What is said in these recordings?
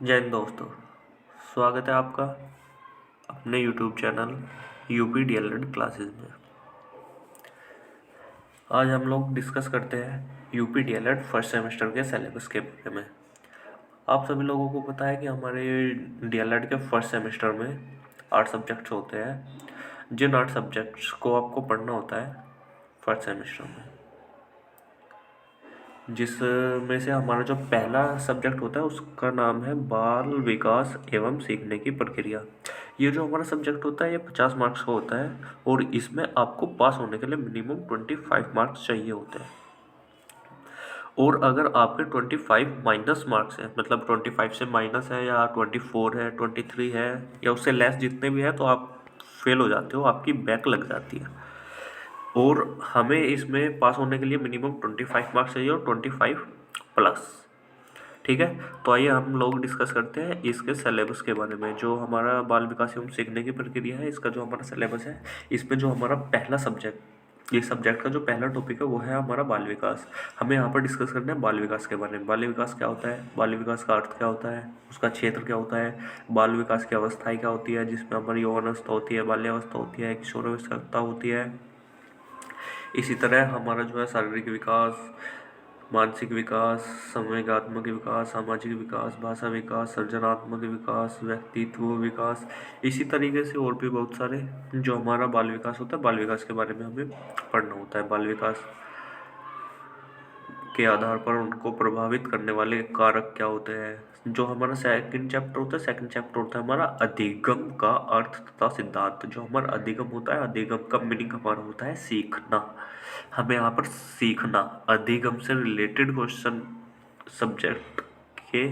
जय हिंद दोस्तों। स्वागत है आपका अपने YouTube channel UP DElEd classes में। आज हम लोग डिस्कस करते हैं यूपी डीएलएड फर्स्ट सेमेस्टर के सिलेबस के बारे में। आप सभी लोगों को पता है कि हमारे डीएलएड के फर्स्ट सेमेस्टर में 8 सब्जेक्ट्स होते हैं, जिन 8 सब्जेक्ट्स को आपको पढ़ना होता है फर्स्ट सेमेस्टर में, जिसमें से हमारा जो पहला सब्जेक्ट होता है उसका नाम है बाल विकास एवं सीखने की प्रक्रिया। ये जो हमारा सब्जेक्ट होता है ये 50 मार्क्स का होता है और इसमें आपको पास होने के लिए मिनिमम 25 मार्क्स चाहिए होते हैं। और अगर आपके 25 माइनस मार्क्स हैं, मतलब 25 से माइनस है या 24 है, 23 है या उससे लेस जितने भी हैं, तो आप फेल हो जाते हो, आपकी बैक लग जाती है। और हमें इसमें पास होने के लिए मिनिमम 25 मार्क्स चाहिए और 25 प्लस। ठीक है, तो आइए हम लोग डिस्कस करते हैं इसके सिलेबस के बारे में। जो हमारा बाल विकास एवं सीखने की प्रक्रिया है, इसका जो हमारा सिलेबस है, इसमें जो हमारा पहला सब्जेक्ट, ये सब्जेक्ट का जो पहला टॉपिक है वो है हमारा बाल विकास। हमें यहाँ पर डिस्कस करना है बाल विकास के बारे में। बाल विकास क्या होता है, बाल विकास का अर्थ क्या होता है, उसका क्षेत्र क्या होता है, बाल विकास की अवस्थाएं क्या होती है, जिसमें हमारी यौवनावस्था होती है, बाल्यावस्था होती है, किशोरावस्था होती है। इसी तरह हमारा जो है शारीरिक विकास, मानसिक विकास, संवेगात्मक विकास, सामाजिक विकास, भाषा विकास, सृजनात्मक विकास, व्यक्तित्व विकास, इसी तरीके से और भी बहुत सारे जो हमारा बाल विकास होता है, बाल विकास के बारे में हमें पढ़ना होता है। बाल विकास के आधार पर उनको प्रभावित करने वाले कारक क्या होते हैं। जो हमारा सेकंड चैप्टर होता है, सेकंड चैप्टर होता है हमारा अधिगम का अर्थ तथा सिद्धांत। जो हमारा अधिगम होता है, अधिगम का मीनिंग हमारा होता है सीखना। हमें यहाँ पर सीखना, अधिगम से रिलेटेड क्वेश्चन सब्जेक्ट के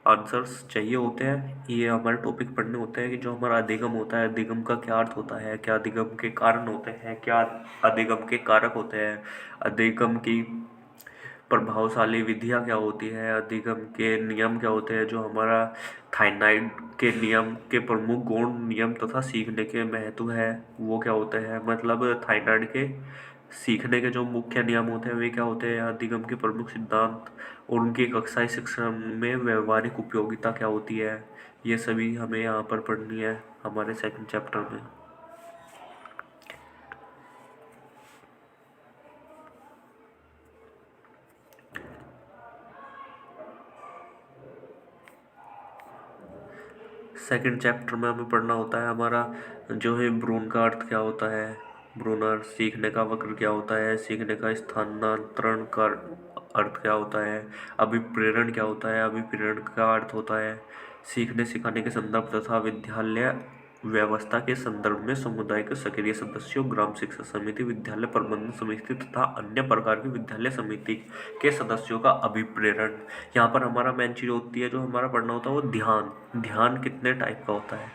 आंसर्स चाहिए होते हैं। ये हमारे टॉपिक पढ़ने होते हैं कि जो हमारा अधिगम होता है, अधिगम का क्या अर्थ होता है, क्या अधिगम के कारण होते हैं, क्या अधिगम के कारक होते हैं, अधिगम की प्रभावशाली विधियाँ क्या होती है, अधिगम के नियम क्या होते हैं, जो हमारा थायनाइड के नियम के प्रमुख गुण, नियम तथा सीखने के महत्व है वो क्या होते हैं। मतलब थायनाइड के सीखने के जो मुख्य नियम होते हैं वे क्या होते हैं, अधिगम के प्रमुख सिद्धांत और उनकी कक्षाई शिक्षा में व्यवहारिक उपयोगिता क्या होती है, ये सभी हमें यहाँ पर पढ़नी है हमारे सेकंड चैप्टर में। सेकंड चैप्टर में हमें पढ़ना होता है हमारा जो है भ्रूण का अर्थ क्या होता है, भ्रूण, सीखने का वक्र क्या होता है, सीखने का स्थानांतरण का अर्थ क्या होता है, अभिप्रेरण क्या होता है, अभिप्रेरण का अर्थ होता है सीखने सिखाने के संदर्भ तथा विद्यालय व्यवस्था के संदर्भ में समुदाय के सक्रिय सदस्यों, ग्राम शिक्षा समिति, विद्यालय प्रबंधन समिति तथा अन्य प्रकार की विद्यालय समिति के सदस्यों का अभिप्रेरण। यहाँ पर हमारा मेन चीज़ होती है जो हमारा पढ़ना होता है वो ध्यान। ध्यान कितने टाइप का होता है,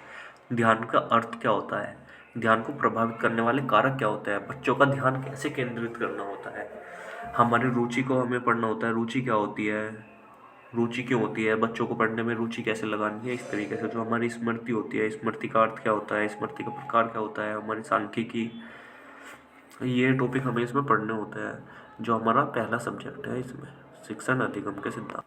ध्यान का अर्थ क्या होता है, ध्यान को प्रभावित करने वाले कारक क्या होते हैं, बच्चों का ध्यान कैसे केंद्रित करना होता है, हमारी रुचि को हमें पढ़ना होता है, रुचि क्या होती है, रुचि क्यों होती है, बच्चों को पढ़ने में रुचि कैसे लगानी है। इस तरीके से जो हमारी स्मृति होती है, स्मृति का अर्थ क्या होता है, स्मृति का प्रकार क्या होता है, हमारी सांख्यिकी, ये टॉपिक हमें इसमें पढ़ने होते हैं। जो हमारा पहला सब्जेक्ट है इसमें शिक्षण अधिगम के सिद्धांत।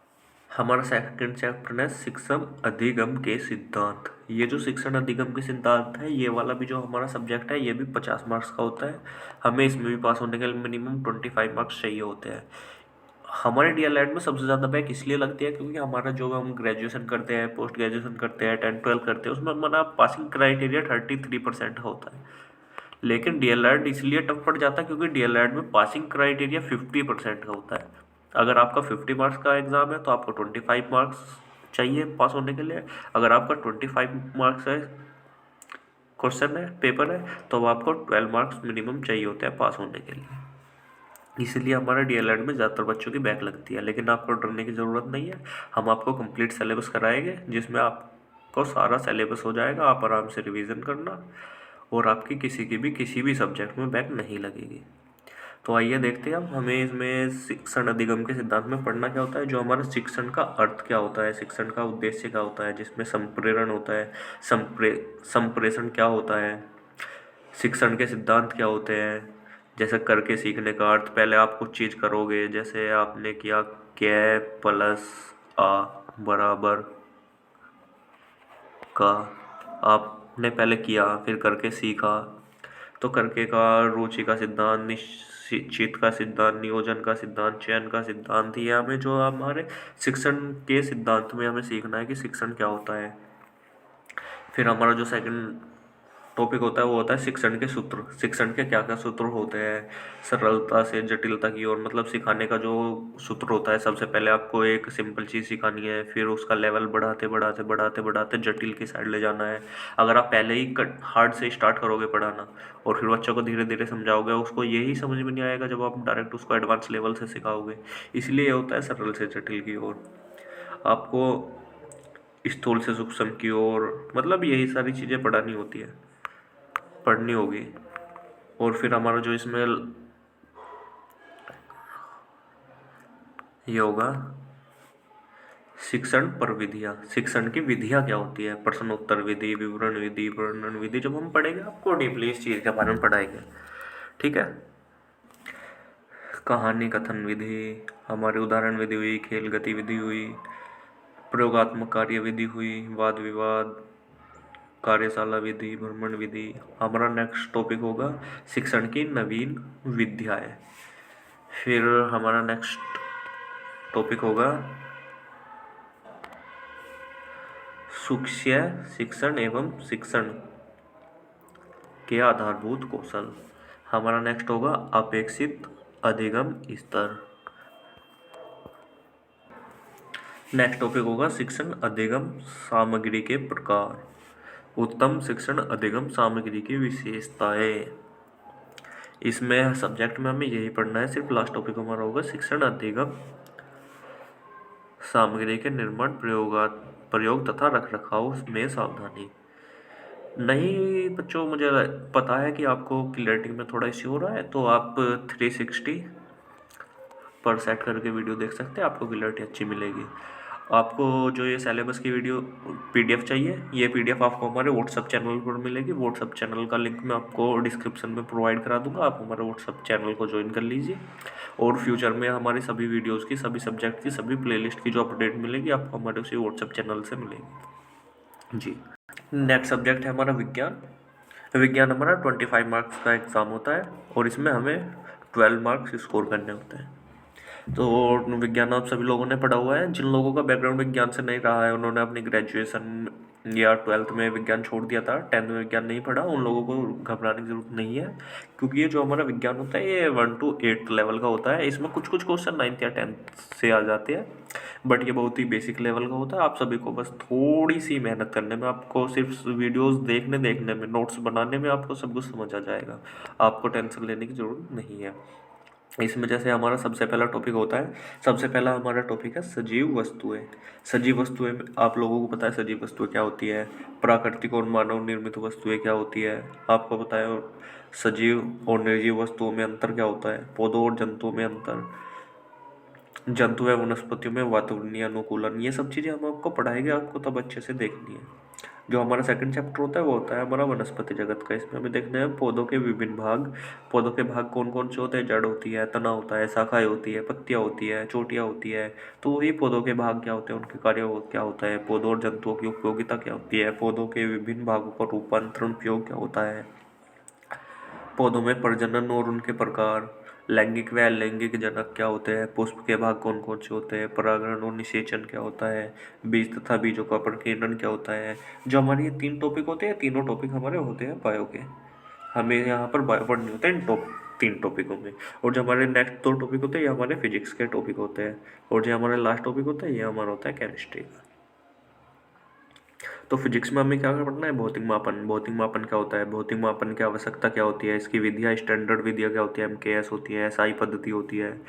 हमारा सेकंड चैप्टर है शिक्षण अधिगम के सिद्धांत। ये जो शिक्षण अधिगम के सिद्धांत है, ये वाला भी जो हमारा सब्जेक्ट है ये भी 50 मार्क्स का होता है। हमें इसमें भी पास होने के लिए मिनिमम 25 मार्क्स चाहिए होते हैं। हमारे डीएलएड में सबसे ज़्यादा बैक इसलिए लगती है क्योंकि हमारा जो हम ग्रेजुएशन करते हैं, पोस्ट ग्रेजुएशन करते हैं, 10-12 करते हैं, उसमें हमारा पासिंग क्राइटेरिया 33% होता है। लेकिन डीएलएड इसलिए टफ पड़ जाता है क्योंकि डीएलएड में पासिंग क्राइटेरिया 50% का होता है। अगर आपका 50 मार्क्स का एग्ज़ाम है तो आपको 25 मार्क्स चाहिए पास होने के लिए। अगर आपका 25 मार्क्स है क्वेश्चन है, पेपर है, तो आपको 12 मार्क्स मिनिमम चाहिए होते हैं पास होने के लिए। इसलिए हमारा डीएलएड में ज़्यादातर बच्चों की बैक लगती है, लेकिन आपको डरने की ज़रूरत नहीं है। हम आपको कंप्लीट सिलेबस कराएंगे जिसमें आपको सारा सिलेबस हो जाएगा। आप आराम से रिवीजन करना और आपकी किसी भी सब्जेक्ट में बैक नहीं लगेगी। तो आइए देखते हैं अब हमें इसमें शिक्षण अधिगम के सिद्धांत में पढ़ना क्या होता है। जो हमारा शिक्षण का अर्थ क्या होता है, शिक्षण का उद्देश्य क्या होता है, जिसमें संप्रेरण होता है, संप्रेषण क्या होता है, शिक्षण के सिद्धांत क्या होते हैं। जैसे करके सीखने का अर्थ, पहले आप कुछ चीज़ करोगे, जैसे आपने किया कै प्लस आ बराबर का आपने पहले किया, फिर करके सीखा। तो करके का रुचि का सिद्धांत, निश्चित का सिद्धांत, नियोजन का सिद्धांत, चयन का सिद्धांत, ये हमें जो हमारे शिक्षण के सिद्धांत में हमें सीखना है कि शिक्षण क्या होता है। फिर हमारा जो सेकंड टॉपिक होता है वो होता है शिक्षण के सूत्र। शिक्षण के क्या क्या सूत्र होते हैं, सरलता से जटिलता की ओर, मतलब सिखाने का जो सूत्र होता है, सबसे पहले आपको एक सिंपल चीज़ सिखानी है, फिर उसका लेवल बढ़ाते बढ़ाते बढ़ाते बढ़ाते जटिल की साइड ले जाना है। अगर आप पहले ही हार्ड से स्टार्ट करोगे पढ़ाना और फिर बच्चों को धीरे धीरे समझाओगे, उसको यही समझ में नहीं आएगा जब आप डायरेक्ट उसको एडवांस लेवल से सिखाओगे। इसलिए ये होता है सरल से जटिल की ओर। आपको स्थूल से सूक्ष्म की ओर, मतलब यही सारी चीज़ें पढ़नी होगी। और फिर हमारा जो इसमें ये होगा शिक्षण पर विधियाँ। शिक्षण की विधियाँ क्या होती है, प्रश्नोत्तर विधि, विवरण विधि, वर्णन विधि, जब हम पढ़ेंगे आपको डीपली इस चीज़ के बारे में पढ़ाएंगे। ठीक है। कहानी कथन विधि, हमारी उदाहरण विधि हुई, खेल गतिविधि हुई, प्रयोगात्मक कार्य विधि हुई, वाद विवाद, कार्यशाला विधि, भ्रमण विधि। हमारा नेक्स्ट टॉपिक होगा शिक्षण की नवीन विद्याएं। फिर हमारा नेक्स्ट टॉपिक होगा सूक्ष्म शिक्षण एवं शिक्षण के आधारभूत कौशल। हमारा नेक्स्ट होगा अपेक्षित अधिगम स्तर। नेक्स्ट टॉपिक होगा शिक्षण अधिगम सामग्री के प्रकार, उत्तम शिक्षण अधिगम सामग्री की विशेषताएं। इसमें सब्जेक्ट में हमें यही पढ़ना है। सिर्फ लास्ट टॉपिक हमारा होगा शिक्षण अधिगम सामग्री के निर्माण, प्रयोग तथा रखरखाव में सावधानी। नहीं बच्चों, मुझे पता है कि आपको क्लैरिटी में थोड़ा इश्यू हो रहा है, तो आप 360 पर सेट करके वीडियो देख सकते हैं, आपको क्लैरिटी अच्छी मिलेगी। आपको जो ये सिलेबस की वीडियो PDF चाहिए, ये PDF आपको हमारे व्हाट्सअप चैनल पर मिलेगी। व्हाट्सअप चैनल का लिंक मैं आपको डिस्क्रिप्शन में प्रोवाइड करा दूंगा, आप हमारे व्हाट्सअप चैनल को ज्वाइन कर लीजिए। और फ्यूचर में हमारी सभी वीडियोज़ की, सभी सब्जेक्ट की, सभी प्लेलिस्ट की जो अपडेट मिलेगी आपको हमारे उसी व्हाट्सअप चैनल से मिलेगी जी। नेक्स्ट सब्जेक्ट है हमारा विज्ञान। विज्ञान हमारा 25 मार्क्स का एग्ज़ाम होता है और इसमें हमें 12 मार्क्स स्कोर करने होते हैं। तो विज्ञान आप सभी लोगों ने पढ़ा हुआ है। जिन लोगों का बैकग्राउंड विज्ञान से नहीं रहा है, उन्होंने अपनी ग्रेजुएशन या 12th में विज्ञान छोड़ दिया था, 10th में विज्ञान नहीं पढ़ा, उन लोगों को घबराने की जरूरत नहीं है। क्योंकि ये जो हमारा विज्ञान होता है ये 1 to 8 लेवल का होता है। इसमें कुछ कुछ क्वेश्चन 9th या 10th से आ जाते हैं, बट ये बहुत ही बेसिक लेवल का होता है। आप सभी को बस थोड़ी सी मेहनत करने में, आपको सिर्फ वीडियोस देखने में, नोट्स बनाने में आपको सब कुछ समझ आ जाएगा। आपको टेंशन लेने की ज़रूरत नहीं है। इसमें जैसे हमारा सबसे पहला टॉपिक होता है, सबसे पहला हमारा टॉपिक है सजीव वस्तुएं। सजीव वस्तुएं, आप लोगों को पता है सजीव वस्तुएं क्या होती है, प्राकृतिक और मानव निर्मित वस्तुएं क्या होती है आपको पता है, और सजीव और निर्जीव वस्तुओं में अंतर क्या होता है, पौधों और जंतुओं में अंतर, जंतु व वनस्पतियों में वातावरणीय अनुकूलन, ये सब चीज़ें हम आपको पढ़ाएंगे, आपको तब अच्छे से देखनी है। जो हमारा सेकंड चैप्टर होता है वो होता है हमारा वनस्पति जगत का। इसमें हमें देखना है पौधों के विभिन्न भाग। पौधों के भाग कौन कौन से होते हैं, जड़ होती है, तना होता है, शाखाएं होती है, पत्तियां होती है, चोटियां होती है। तो वही पौधों के भाग क्या होते हैं, उनके कार्य क्या होता है, पौधों और जंतुओं की उपयोगिता क्या होती है, पौधों के विभिन्न भागों का रूपांतरण उपयोग क्या होता है, पौधों में प्रजनन और उनके प्रकार, लैंगिक व अलैंगिक जनक क्या होते हैं, पुष्प के भाग कौन कौन से होते हैं, परागण और निषेचन क्या होता है, बीज तथा बीजों का प्रकीर्णन क्या होता है। जो हमारे ये 3 टॉपिक होते हैं, तीनों टॉपिक हमारे होते हैं बायो के। हमें यहाँ पर बायो पढ़नी होते हैं इन 3 टॉपिकों में। और जो हमारे नेक्स्ट 2 टॉपिक होते हैं ये हमारे फिजिक्स के टॉपिक होते हैं। और जो हमारा लास्ट टॉपिक होता है ये हमारा होता है केमिस्ट्री का। तो फिजिक्स में हमें क्या पढ़ना है, भौतिक मापन। भौतिक मापन क्या होता है, भौतिक मापन की आवश्यकता क्या होती है, इसकी विधियाँ, स्टैंडर्ड विधियाँ क्या होती है, MKS होती है, SI पद्धति होती है।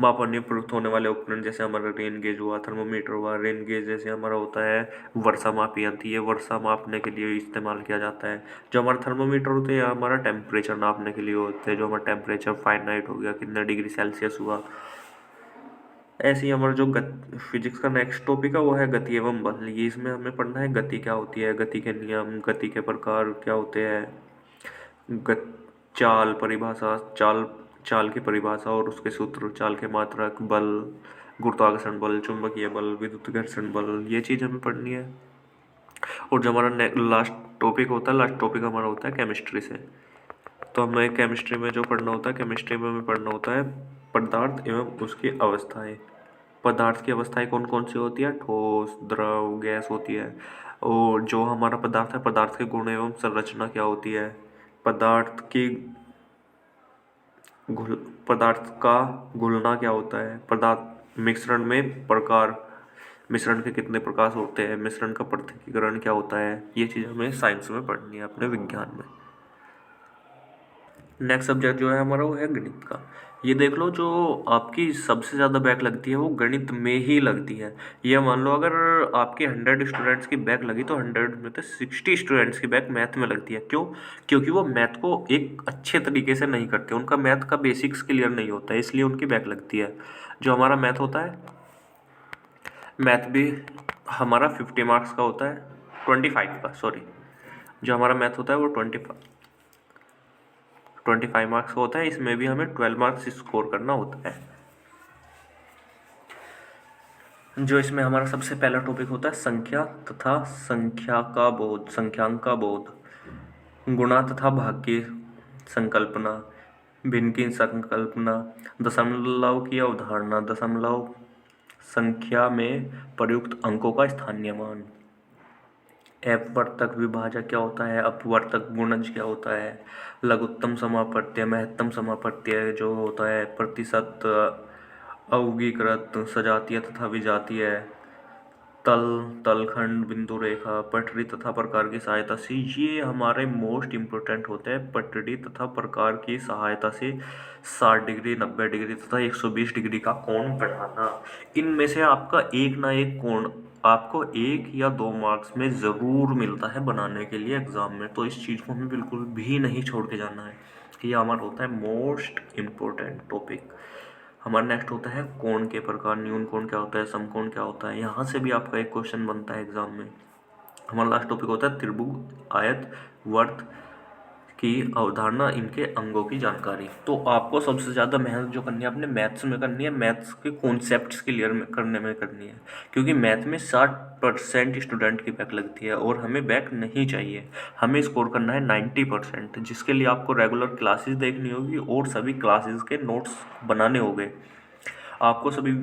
मापन में प्रयुक्त होने वाले उपकरण जैसे हमारा रेन गेज हुआ, थर्मोमीटर हुआ। रेन गेज जैसे हमारा होता है वर्षा मापी यंत्र, ये वर्षा मापने के लिए इस्तेमाल किया जाता है। जो हमारा थर्मोमीटर होते हैं हमारा टेम्परेचर नापने के लिए होते हैं, जो हमारा टेम्परेचर फारेनहाइट हो गया, कितना डिग्री सेल्सियस हुआ। ऐसे ही हमारा जो फिजिक्स का नेक्स्ट टॉपिक है वो है गति एवं बल। ये इसमें हमें पढ़ना है गति क्या होती है, गति के नियम, गति के प्रकार क्या होते हैं, गत चाल परिभाषा, चाल चाल की परिभाषा और उसके सूत्र, चाल के मात्रक, बल, गुरुत्वाकर्षण बल, चुंबकीय बल, विद्युत घर्षण बल, ये चीज़ हमें पढ़नी है। और जो हमारा लास्ट टॉपिक होता है, लास्ट टॉपिक हमारा होता है केमिस्ट्री से। तो हमें केमिस्ट्री में जो पढ़ना होता है, केमिस्ट्री में हमें पढ़ना होता है पदार्थ एवं उसकी अवस्थाएं। पदार्थ की अवस्थाएं कौन कौन सी होती है? ठोस, द्रव, गैस होती है। और जो हमारा पदार्थ है, पदार्थ के गुण एवं संरचना क्या होती है? पदार्थ की घुल पदार्थ का घुलना क्या होता है? पदार्थ मिश्रण में प्रकार, मिश्रण के कितने प्रकार होते हैं? मिश्रण का पृथक्कीकरण क्या होता है? ये चीज़ हमें साइंस में पढ़नी है, अपने विज्ञान में। नेक्स्ट सब्जेक्ट जो है हमारा वो है गणित का। ये देख लो, जो आपकी सबसे ज़्यादा बैक लगती है वो गणित में ही लगती है। ये मान लो अगर आपके 100 स्टूडेंट्स की बैक लगी तो 100 में से 60 स्टूडेंट्स की बैक मैथ में लगती है। क्यों? क्योंकि वो मैथ को एक अच्छे तरीके से नहीं करते, उनका मैथ का बेसिक्स क्लियर नहीं होता है, इसलिए उनकी बैक लगती है। जो हमारा मैथ होता है, मैथ भी हमारा 50 मार्क्स का होता है, 25 का, सॉरी। जो हमारा मैथ होता है वो 25 मार्क्स का होता है। इसमें भी हमें 12 मार्क्स स्कोर करना होता है। जो इसमें हमारा सबसे पहला टॉपिक होता है संख्या तथा संख्या का बोध, संख्यांक का बोध, गुणा तथा भाग की संकल्पना, भिन्न की संकल्पना, दशमलव की अवधारणा, दशमलव संख्या में प्रयुक्त अंकों का स्थानीय मान, अपवर्तक विभाजक क्या होता है, अपवर्तक गुणज क्या होता है, लघुत्तम समापत्य, महत्तम समापत्य जो होता है, प्रतिशत, अवगीकृत, सजातीय तथा विजातीय, तल, तलखंड, बिंदु रेखा, पटरी तथा प्रकार की सहायता से। ये हमारे मोस्ट इम्पोर्टेंट होते हैं। पटरी तथा प्रकार की सहायता से 60 डिग्री, 90 डिग्री तथा 120 डिग्री का कोण बढ़ाना। इनमें से आपका एक ना एक कोण आपको 1 या 2 मार्क्स में ज़रूर मिलता है बनाने के लिए एग्ज़ाम में। तो इस चीज़ को हमें बिल्कुल भी नहीं छोड़ के जाना है। ये हमारा होता है मोस्ट इम्पोर्टेंट टॉपिक। हमारा नेक्स्ट होता है कोण के प्रकार। न्यून कोण क्या होता है, समकोण क्या होता है। यहाँ से भी आपका एक क्वेश्चन बनता है एग्जाम में। हमारा लास्ट टॉपिक होता है त्रिभुज, आयत, वर्त की अवधारणा, इनके अंगों की जानकारी। तो आपको सबसे ज़्यादा मेहनत जो करनी है अपने मैथ्स में करनी है, मैथ्स के कॉन्सेप्ट्स क्लियर करने में करनी है। क्योंकि मैथ में 60% स्टूडेंट की बैक लगती है और हमें बैक नहीं चाहिए। हमें स्कोर करना है 90%, जिसके लिए आपको रेगुलर क्लासेस देखनी होगी और सभी क्लासेस के नोट्स बनाने होंगे। आपको सभी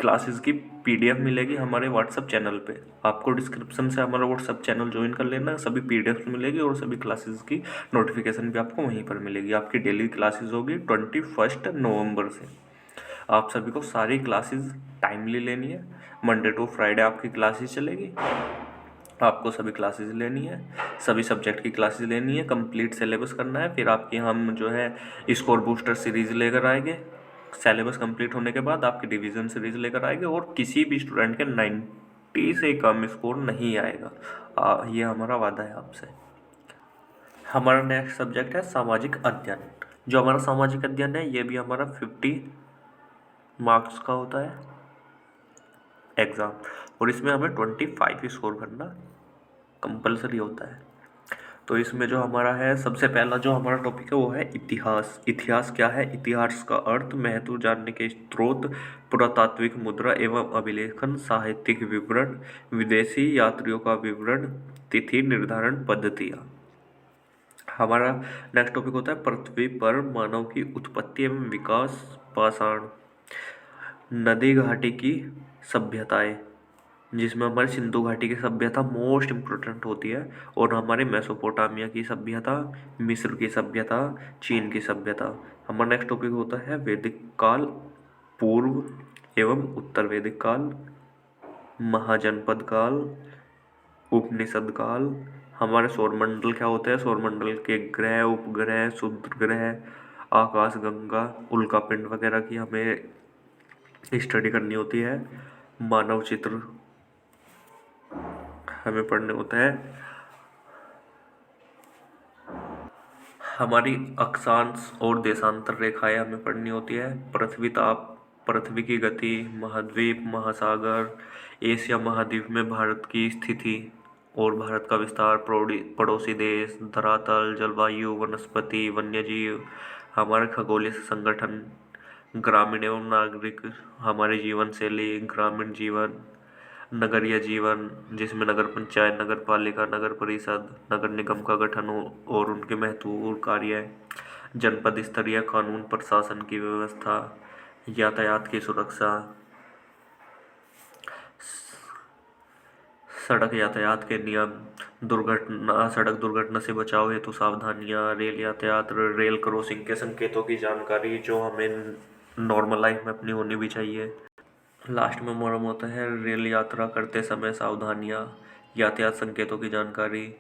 क्लासेस की पीडीएफ मिलेगी हमारे व्हाट्सएप चैनल पे। आपको डिस्क्रिप्शन से हमारा व्हाट्सएप चैनल ज्वाइन कर लेना, सभी पीडीएफ मिलेगी और सभी क्लासेस की नोटिफिकेशन भी आपको वहीं पर मिलेगी। आपकी डेली क्लासेस होगी 21 नवंबर से। आप सभी को सारी क्लासेस टाइमली लेनी है। मंडे टू फ्राइडे आपकी क्लासेस चलेगी। आपको सभी क्लासेस लेनी है, सभी सब्जेक्ट की क्लासेस लेनी है, कंप्लीट सिलेबस करना है। फिर आपकी हम जो है स्कोर बूस्टर सीरीज़ लेकर आएंगे। सिलेबस कंप्लीट होने के बाद आपकी डिवीज़न सीरीज़ लेकर आएंगे और किसी भी स्टूडेंट के 90 से कम स्कोर नहीं आएगा। ये हमारा वादा है आपसे। हमारा नेक्स्ट सब्जेक्ट है सामाजिक अध्ययन। जो हमारा सामाजिक अध्ययन है ये भी हमारा 50 मार्क्स का होता है एग्ज़ाम, और इसमें हमें 25 स्कोर करना कंपलसरी होता है। तो इसमें जो हमारा है सबसे पहला जो हमारा टॉपिक है वो है इतिहास। इतिहास क्या है? इतिहास का अर्थ, महत्व, जानने के स्रोत, पुरातात्विक मुद्रा एवं अभिलेखन, साहित्यिक विवरण, विदेशी यात्रियों का विवरण, तिथि निर्धारण पद्धतियाँ। हमारा नेक्स्ट टॉपिक होता है पृथ्वी पर मानव की उत्पत्ति एवं विकास, पाषाण, नदी घाटी की सभ्यताएं, जिसमें हमारी सिंधु घाटी की सभ्यता मोस्ट इम्पोर्टेंट होती है, और हमारी मेसोपोटामिया की सभ्यता, मिस्र की सभ्यता, चीन की सभ्यता। हमारा नेक्स्ट टॉपिक होता है वैदिक काल, पूर्व एवं उत्तर वैदिक काल, महाजनपद काल, उपनिषद काल। हमारे सौरमंडल क्या होते हैं? सौरमंडल के ग्रह, उपग्रह, क्षुद्र ग्रह, आकाश गंगा, उल्कापिंड वगैरह की हमें स्टडी करनी होती है। मानव चित्र हमें पढ़ने होता है। हमारी अक्षांश और देशांतर रेखाएं हमें पढ़नी होती है। पृथ्वी ताप, पृथ्वी की गति, महाद्वीप, महासागर, एशिया महाद्वीप में भारत की स्थिति और भारत का विस्तार, पड़ोसी देश, धरातल, जलवायु, वनस्पति, वन्यजीव, हमारे खगोलीय संगठन, ग्रामीण एवं नागरिक, हमारी जीवन शैली, ग्रामीण जीवन, नगरीय जीवन, जिसमें नगर पंचायत, नगर पालिका, नगर परिषद, नगर निगम का गठन हो और उनके महत्वपूर्ण कार्य। जनपद स्तरीय कानून प्रशासन की व्यवस्था, यातायात की सुरक्षा, सड़क यातायात के नियम, सड़क दुर्घटना से बचाव हेतु सावधानियां, रेल यातायात, रेल क्रॉसिंग के संकेतों की जानकारी जो हमें नॉर्मल लाइफ में अपनी होनी भी चाहिए। लास्ट में मोरम होता है रेल यात्रा करते समय सावधानियां, यातायात संकेतों की जानकारी।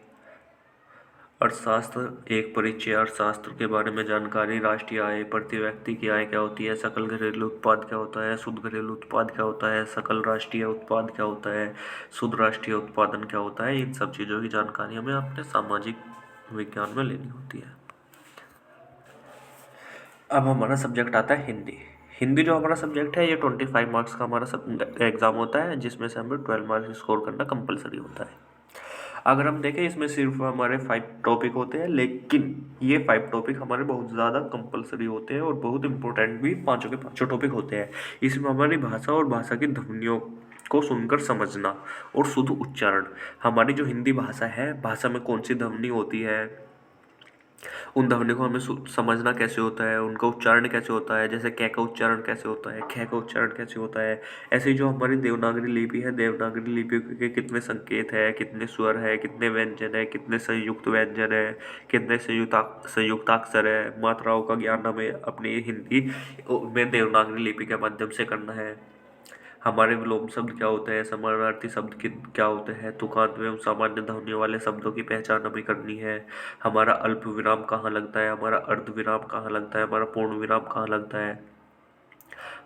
अर्थशास्त्र एक परिचय, अर्थशास्त्र के बारे में जानकारी। राष्ट्रीय आय, प्रति व्यक्ति की आय क्या होती है। सकल घरेलू उत्पाद क्या होता है। शुद्ध घरेलू उत्पाद क्या होता है। सकल राष्ट्रीय उत्पाद क्या होता है। शुद्ध राष्ट्रीय उत्पादन क्या होता है। इन सब चीज़ों की जानकारी हमें अपने सामाजिक विज्ञान में लेनी होती है। अब हमारा सब्जेक्ट आता है हिंदी। हिंदी जो हमारा सब्जेक्ट है ये 25 मार्क्स का हमारा एग्जाम होता है, जिसमें से हमें 12 मार्क्स स्कोर करना कंपलसरी होता है। अगर हम देखें इसमें सिर्फ हमारे 5 टॉपिक होते हैं, लेकिन ये 5 टॉपिक हमारे बहुत ज़्यादा कंपलसरी होते हैं और बहुत इंपॉर्टेंट भी पाँचों के पाँचों टॉपिक होते हैं। इसमें हमारी भाषा और भाषा की ध्वनियों को सुनकर समझना और शुद्ध उच्चारण, हमारी जो हिंदी भाषा है, भाषा में कौन सी ध्वनि होती है, उन ध्वनि को हमें समझना कैसे होता है, उनका उच्चारण कैसे होता है। जैसे कै का उच्चारण कैसे होता है, ख का उच्चारण कैसे होता है। ऐसे ही जो हमारी देवनागरी लिपि है, देवनागरी लिपि के कितने संकेत है, कितने स्वर है, कितने व्यंजन है, कितने संयुक्त व्यंजन है, कितने संयुक्ताक्षर है, मात्राओं का ज्ञान हमें अपनी हिंदी में देवनागरी लिपि के माध्यम से करना है। हमारे विलोम शब्द क्या होते हैं, समानार्थी शब्द क्या होते हैं, तुकांत एवं सामान्य ध्वनियों वाले शब्दों की पहचान हमें करनी है। हमारा अल्प विराम कहाँ लगता है, हमारा अर्ध विराम कहाँ लगता है, हमारा पूर्ण विराम कहाँ लगता है।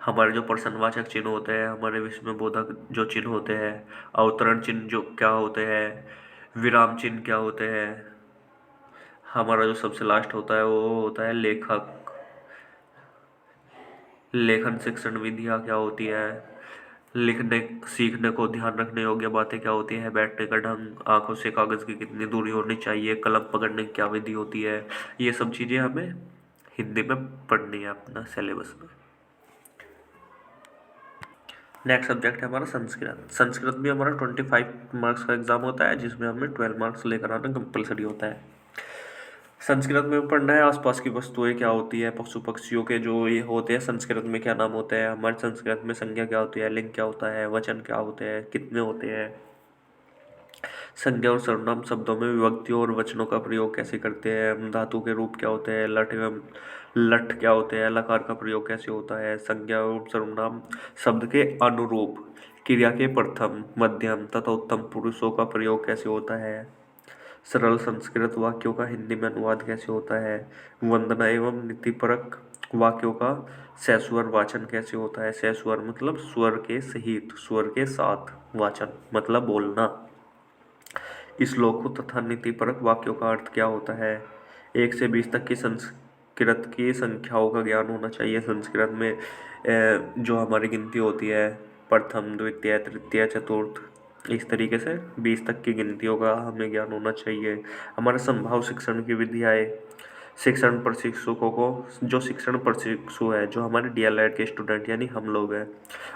हमारे जो प्रश्नवाचक चिन्ह होते हैं, हमारे विस्मय बोधक जो चिन्ह होते हैं, अवतरण चिन्ह जो क्या होते हैं, विराम चिन्ह क्या होते हैं। हमारा जो सबसे लास्ट होता है वो होता है लेखन शिक्षण विधियाँ क्या होती है, लिखने सीखने को ध्यान रखने योग्य बातें क्या होती है, बैठने का ढंग, आंखों से कागज़ की कितनी दूरी होनी चाहिए, कलम पकड़ने की क्या विधि होती है। ये सब चीज़ें हमें हिंदी में पढ़नी है अपना सिलेबस में। नेक्स्ट सब्जेक्ट है हमारा संस्कृत। संस्कृत भी हमारा 25 मार्क्स का एग्जाम होता है, जिसमें हमें 12 मार्क्स लेकर आना कंपलसरी होता है। संस्कृत में पढ़ना है आसपास की वस्तुएं क्या होती है, पशु पक्षियों के जो ये होते हैं संस्कृत में क्या नाम होते हैं, हमारे संस्कृत में संज्ञा क्या होती है, लिंग क्या होता है, वचन क्या होते हैं, कितने होते हैं। संज्ञा और सर्वनाम शब्दों में विभक्तियों और वचनों का प्रयोग कैसे करते हैं, धातु के रूप क्या होते हैं, लट एवं लट क्या होते हैं, लकार का प्रयोग कैसे होता है। संज्ञा और सर्वनाम शब्द के अनुरूप क्रिया के प्रथम, मध्यम तथा उत्तम पुरुषों का प्रयोग कैसे होता है। सरल संस्कृत वाक्यों का हिंदी में अनुवाद कैसे होता है। वंदना एवं नीतिपरक वाक्यों का सस्वर वाचन कैसे होता है। सस्वर मतलब स्वर के सहित, स्वर के साथ, वाचन मतलब बोलना। श्लोकों तथा नीतिपरक वाक्यों का अर्थ क्या होता है। 1 से 20 तक की संस्कृत की संख्याओं का ज्ञान होना चाहिए। संस्कृत में जो हमारी गिनती होती है, प्रथम, द्वितीय, तृतीय, चतुर्थ, इस तरीके से 20 तक की गिनतियों का हमें ज्ञान होना चाहिए। हमारे संभाव शिक्षण की विधियाएँ, शिक्षण प्रशिक्षकों को, जो शिक्षण प्रशिक्षु है, जो हमारे DLED के स्टूडेंट यानी हम लोग हैं,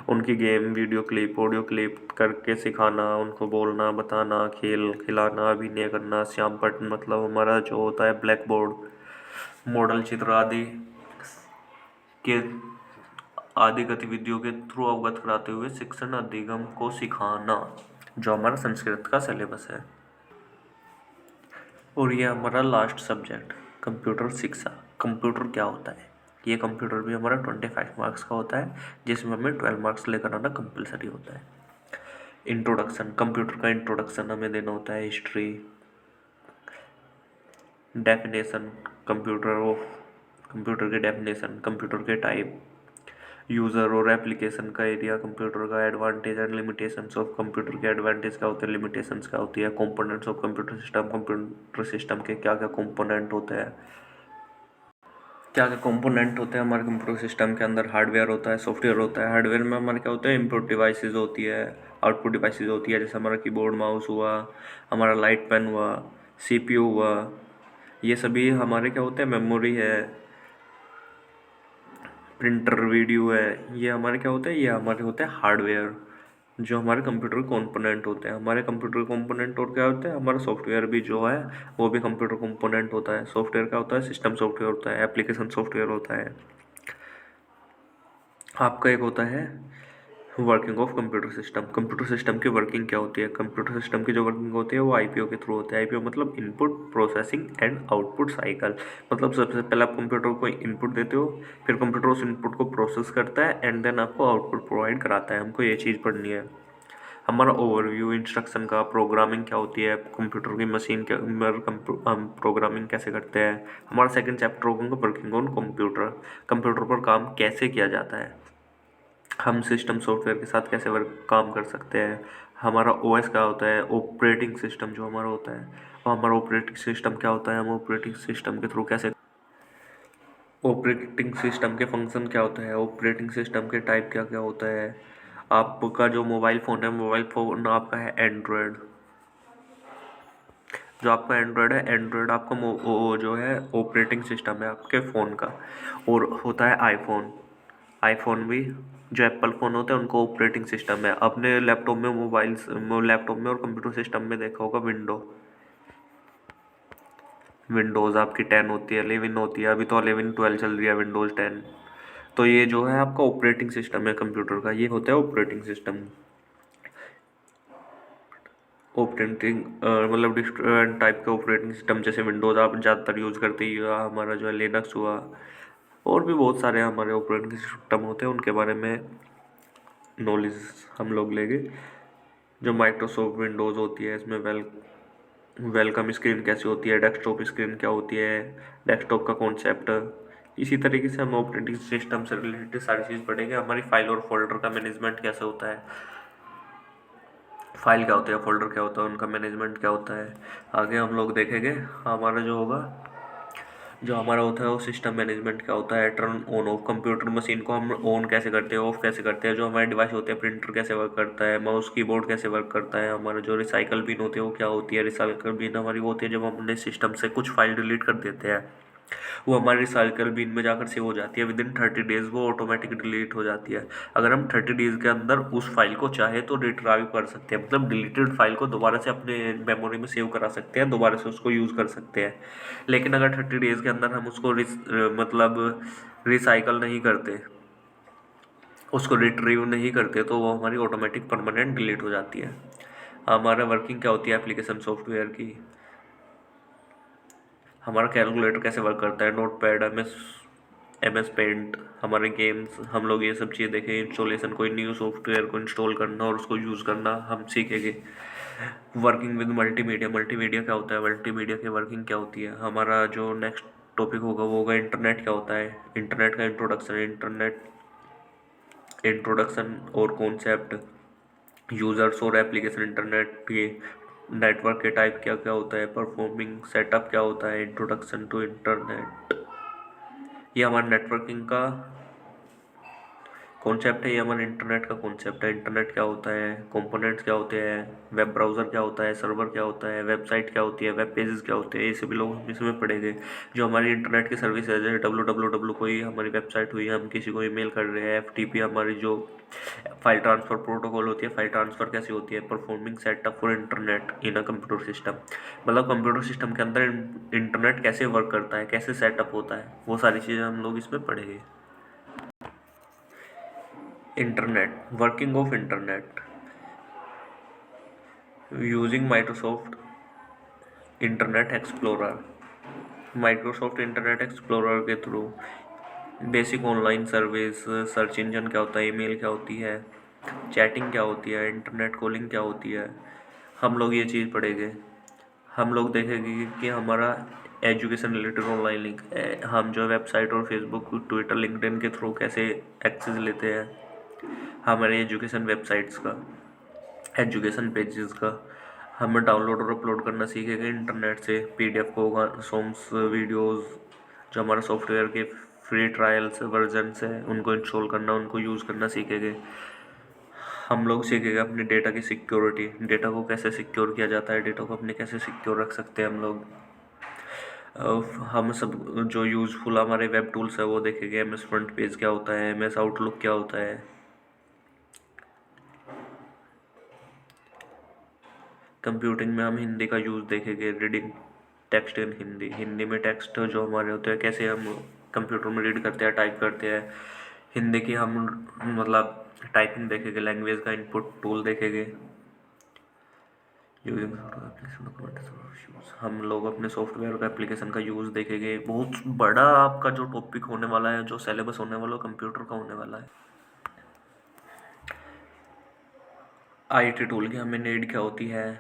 उनकी game, video clip, audio clip करके सिखाना, उनको बोलना, बताना, खेल खिलाना, अभिनय करना। श्यामपट्ट मतलब हमारा जो होता है ब्लैक बोर्ड, मॉडल चित्र के आदि गतिविधियों के थ्रू अवगत कराते हुए शिक्षण अधिगम को सिखाना, जो हमारा संस्कृत का सिलेबस है। और ये हमारा लास्ट सब्जेक्ट कंप्यूटर शिक्षा। कंप्यूटर क्या होता है, ये कंप्यूटर भी हमारा 25 मार्क्स का होता है, जिसमें हमें 12 मार्क्स लेकर आना कंपलसरी होता है। इंट्रोडक्शन, कंप्यूटर का इंट्रोडक्शन हमें देना होता है। हिस्ट्री, डेफिनेशन, कंप्यूटर के डेफिनेशन, कंप्यूटर के टाइप, यूज़र और एप्लीकेशन का एरिया, कंप्यूटर का advantage and limitations of computer के एडवांटेज क्या होते हैं, लिमिटेशंस क्या होती है, components of computer system, computer system के क्या क्या कंपोनेंट होते हैं, क्या क्या कंपोनेंट होते हैं हमारे कंप्यूटर सिस्टम के अंदर। हार्डवेयर होता है, सॉफ्टवेयर होता है। हार्डवेयर में हमारे क्या होता है, इनपुट डिवाइसेज होती है, आउटपुट डिवाइसेज होती है, जैसे हमारा कीबोर्ड, माउस हुआ, हमारा लाइट पेन हुआ, CPU हुआ। ये सभी हमारे क्या होते हैं, मेमोरी है, प्रिंटर, वीडियो है, ये हमारे क्या होते हैं, ये हमारे होते हैं हार्डवेयर। जो हमारे कंप्यूटर कंपोनेंट होते हैं, हमारे कंप्यूटर कंपोनेंट और क्या होते हैं, हमारा सॉफ्टवेयर भी जो है वो भी कंप्यूटर कंपोनेंट होता है। सॉफ्टवेयर क्या होता है, सिस्टम सॉफ्टवेयर होता है, एप्लीकेशन सॉफ्टवेयर होता है। आपका एक होता है working of computer system. Computer system की वर्किंग क्या होती है, कंप्यूटर सिस्टम की जो वर्किंग होती है वो आईपीओ के थ्रू होती है। आईपीओ मतलब input processing and output cycle. मतलब सबसे पहले आप कंप्यूटर को इनपुट देते हो, फिर कंप्यूटर उस इनपुट को प्रोसेस करता है एंड देन आपको आउटपुट प्रोवाइड कराता है। हमको ये चीज़ पढ़नी है। हमारा ओवरव्यू इंस्ट्रक्शन का, प्रोग्रामिंग क्या होती है, कंप्यूटर की मशीन के हम प्रोग्रामिंग कैसे करते हैं। हमारा सेकंड चैप्टर होगा वर्किंग ऑन कंप्यूटर, कंप्यूटर पर काम कैसे किया जाता है, हम सिस्टम सॉफ्टवेयर के साथ कैसे वर्क काम कर सकते हैं। हमारा ओएस क्या होता है, ऑपरेटिंग सिस्टम जो हमारा होता है, और हमारा ऑपरेटिंग सिस्टम क्या होता है, हम ऑपरेटिंग सिस्टम के थ्रू कैसे, ऑपरेटिंग सिस्टम के फंक्शन क्या होता है, ऑपरेटिंग सिस्टम के टाइप क्या क्या होता है। आपका जो मोबाइल फ़ोन है, मोबाइल फ़ोन आपका है एंड्रॉयड। जो आपका एंड्रॉयड है, एंड्रॉयड आपका वो जो है ऑपरेटिंग सिस्टम है आपके फ़ोन का। और होता है आईफोन। आईफोन भी जो एप्पल फ़ोन होते हैं उनको ऑपरेटिंग सिस्टम है। अपने लैपटॉप में, लैपटॉप में और कंप्यूटर सिस्टम में देखा होगा विंडोज़ आपकी 10 होती है, 11 होती है। अभी तो 11 12 चल रही है, विंडोज़ 10। तो ये जो है आपका ऑपरेटिंग सिस्टम है कंप्यूटर का, ये होता है ऑपरेटिंग सिस्टम। ऑपरेटिंग मतलब डिफरेंट टाइप के ऑपरेटिंग सिस्टम, जैसे विंडोज़ आप ज़्यादातर यूज़ करते ही हो, हमारा जो है लिनक्स हुआ, और भी बहुत सारे हमारे ऑपरेटिंग सिस्टम होते हैं, उनके बारे में नॉलेज हम लोग लेंगे। जो माइक्रोसॉफ्ट विंडोज़ होती है, इसमें वेलकम स्क्रीन कैसी होती है, डेस्कटॉप स्क्रीन क्या होती है, डेस्कटॉप का कॉन्सेप्ट। इसी तरीके से हम ऑपरेटिंग सिस्टम से रिलेटेड सारी चीज़ पढ़ेंगे। हमारी फाइल और फोल्डर का मैनेजमेंट कैसे होता है, फाइल क्या होती है, फोल्डर क्या होता है, उनका मैनेजमेंट क्या होता है, आगे हम लोग देखेंगे। हमारा जो होगा, जो हमारा होता है वो सिस्टम मैनेजमेंट क्या होता है, turn on off, computer machine को हम ऑन कैसे करते हैं, ऑफ कैसे करते हैं। जो हमारे डिवाइस होते हैं, प्रिंटर कैसे वर्क करता है, माउस कीबोर्ड कैसे वर्क करता है। हमारा जो रिसाइकल बिन होती है वो क्या होती है, रिसाइकल बिन हमारी वो होती है जब हम अपने सिस्टम से कुछ फाइल डिलीट कर देते हैं, वो हमारे रिसाइकल बिन में जाकर सेव हो जाती है। विद इन 30 डेज वो ऑटोमेटिक डिलीट हो जाती है। अगर हम 30 डेज के अंदर उस फाइल को चाहे तो रिट्राइव कर सकते हैं, मतलब डिलीटेड फाइल को दोबारा से अपने मेमोरी में सेव करा सकते हैं, दोबारा से उसको यूज़ कर सकते हैं। लेकिन अगर 30 डेज के अंदर हम उसको मतलब रिसाइकल नहीं करते, उसको रिट्रीव नहीं करते, तो वो हमारी ऑटोमेटिक परमानेंट डिलीट हो जाती है। हमारा वर्किंग क्या होती है एप्लीकेशन सॉफ्टवेयर की, हमारा कैलकुलेटर कैसे वर्क करता है, notepad, M S paint, हमारे गेम्स, हम लोग ये सब चीज़ें देखें। इंस्टॉलेशन, कोई न्यू सॉफ्टवेयर को इंस्टॉल करना और उसको यूज़ करना हम सीखेंगे। वर्किंग विद मल्टीमीडिया, मल्टीमीडिया क्या होता है, मल्टीमीडिया की वर्किंग क्या होती है। हमारा जो नेक्स्ट टॉपिक होगा वो होगा इंटरनेट क्या होता है, इंटरनेट का इंट्रोडक्शन, इंट्रोडक्शन और कॉन्सेप्ट, यूज़र्स और एप्लीकेशन, इंटरनेट के नेटवर्क के टाइप क्या क्या होता है, परफॉर्मिंग सेटअप क्या होता है, इंट्रोडक्शन टू इंटरनेट, ये हमारा नेटवर्किंग का कॉन्सेप्ट है। ये हमारा इंटरनेट का कॉन्सेप्ट है। इंटरनेट क्या होता है, कंपोनेंट्स क्या होते हैं, वेब ब्राउज़र क्या होता है, सर्वर क्या होता है, वेबसाइट क्या होती है, वेब पेजेस क्या होते हैं, ये सभी लोग हम इसमें पढ़ेंगे। जो हमारी इंटरनेट की सर्विस है, जैसे www कोई हमारी वेबसाइट हुई, हम किसी को ईमेल कर रहे हैं, FTP हमारी जो फाइल ट्रांसफ़र प्रोटोकॉल होती है, फाइल ट्रांसफ़र कैसी होती है, performing setup for internet in a computer system, मतलब कंप्यूटर सिस्टम के अंदर इंटरनेट कैसे वर्क करता है, कैसे सेटअप होता है, वो सारी चीज़ें हम लोग इसमें पढ़ेंगे। Internet, working of internet, using Microsoft Internet Explorer के through basic online service, search engine क्या होता है, ईमेल क्या होती है, चैटिंग क्या होती है, इंटरनेट कॉलिंग क्या होती है, हम लोग ये चीज़ पढ़ेंगे। हम लोग देखेंगे कि हमारा एजुकेशन रिलेटेड ऑनलाइन लिंक, हम जो वेबसाइट और फेसबुक, ट्विटर, लिंक्डइन के थ्रू कैसे एक्सेस लेते हैं हमारे एजुकेशन वेबसाइट्स का, एजुकेशन पेजेस का। हमें डाउनलोड और अपलोड करना सीखेंगे इंटरनेट से, PDF को, सॉन्ग्स, वीडियोस, जो हमारा सॉफ्टवेयर के फ्री ट्रायल्स वर्जन्स हैं उनको इंस्टॉल करना, उनको यूज़ करना सीखेंगे। हम लोग सीखेंगे अपनी डेटा की सिक्योरिटी, डेटा को कैसे सिक्योर किया जाता है, डेटा को अपने कैसे सिक्योर रख सकते हैं हम लोग। हम सब जो यूज़फुल हमारे वेब टूल्स है वो देखेंगे। MS फ्रंट पेज क्या होता है, MS आउटलुक क्या होता है, कंप्यूटिंग में हम हिंदी का यूज़ देखेंगे, reading text in Hindi, Hindi में टेक्स्ट जो हमारे होते हैं कैसे हम कंप्यूटर में रीड करते हैं, टाइप करते हैं। हिंदी की हम मतलब टाइपिंग देखेंगे, लैंग्वेज का इनपुट टूल देखेंगे। हम लोग अपने सॉफ्टवेयर का एप्लीकेशन का यूज़ देखेंगे। बहुत बड़ा आपका जो टॉपिक होने वाला है, जो सिलेबस होने वाला है कंप्यूटर का होने वाला है। आईटी टूल की हमें नीड क्या होती है,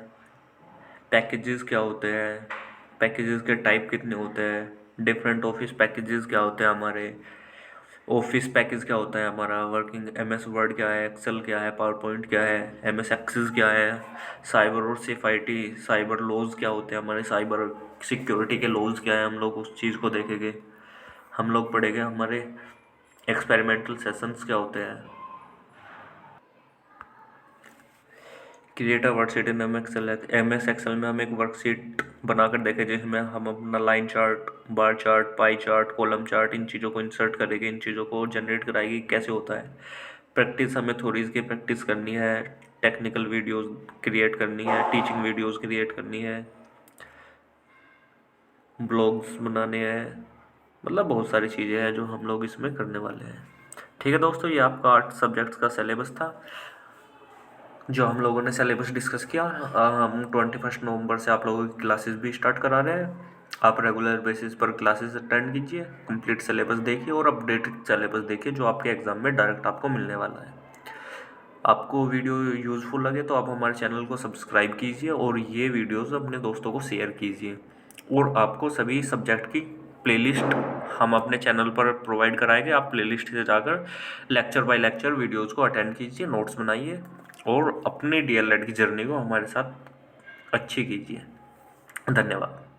पैकेजेस क्या होते हैं, पैकेजेस के टाइप कितने होते हैं, डिफरेंट ऑफिस पैकेजेस क्या होते हैं हमारे, ऑफिस पैकेज क्या होता है हमारा, वर्किंग एमएस वर्ड क्या है, एक्सेल क्या है, पावर पॉइंट क्या है, एमएस एक्सेस क्या है, साइबर और सेफाइटी साइबर लॉज क्या होते हैं हमारे, साइबर सिक्योरिटी के लॉज क्या है, हम लोग उस चीज़ को देखेंगे। हम लोग पढ़ेंगे हमारे एक्सपेरिमेंटल सेशंस क्या होते हैं। Create a worksheet in M S Excel में हम एक वर्कशीट बनाकर देखें जिसमें हम अपना line chart, bar chart, pie chart, column chart, इन चीज़ों को इंसर्ट करेंगे, इन चीज़ों को जनरेट कराएगी कैसे होता है। प्रैक्टिस हमें थोड़ी की प्रैक्टिस करनी है, टेक्निकल वीडियोस क्रिएट करनी है, टीचिंग वीडियोस क्रिएट करनी है, ब्लॉग्स बनाने हैं, मतलब बहुत सारी चीज़ें हैं जो हम लोग इसमें करने वाले हैं। ठीक है दोस्तों, ये आपका 8 सब्जेक्ट्स का सिलेबस था जो हम लोगों ने सिलेबस डिस्कस किया। हम 21 नवंबर से आप लोगों की क्लासेस भी स्टार्ट करा रहे हैं। आप रेगुलर बेसिस पर क्लासेस अटेंड कीजिए, कंप्लीट सिलेबस देखिए और अपडेटेड सिलेबस देखिए जो आपके एग्ज़ाम में डायरेक्ट आपको मिलने वाला है। आपको वीडियो यूज़फुल लगे तो आप हमारे चैनल को सब्सक्राइब कीजिए और ये वीडियोस अपने दोस्तों को शेयर कीजिए। और आपको सभी सब्जेक्ट की प्लेलिस्ट हम अपने चैनल पर प्रोवाइड कराएंगे। आप प्लेलिस्ट से जाकर लेक्चर बाय लेक्चर वीडियोस को अटेंड कीजिए, नोट्स बनाइए और अपनी डीएलएड की जर्नी को हमारे साथ अच्छी कीजिए। धन्यवाद।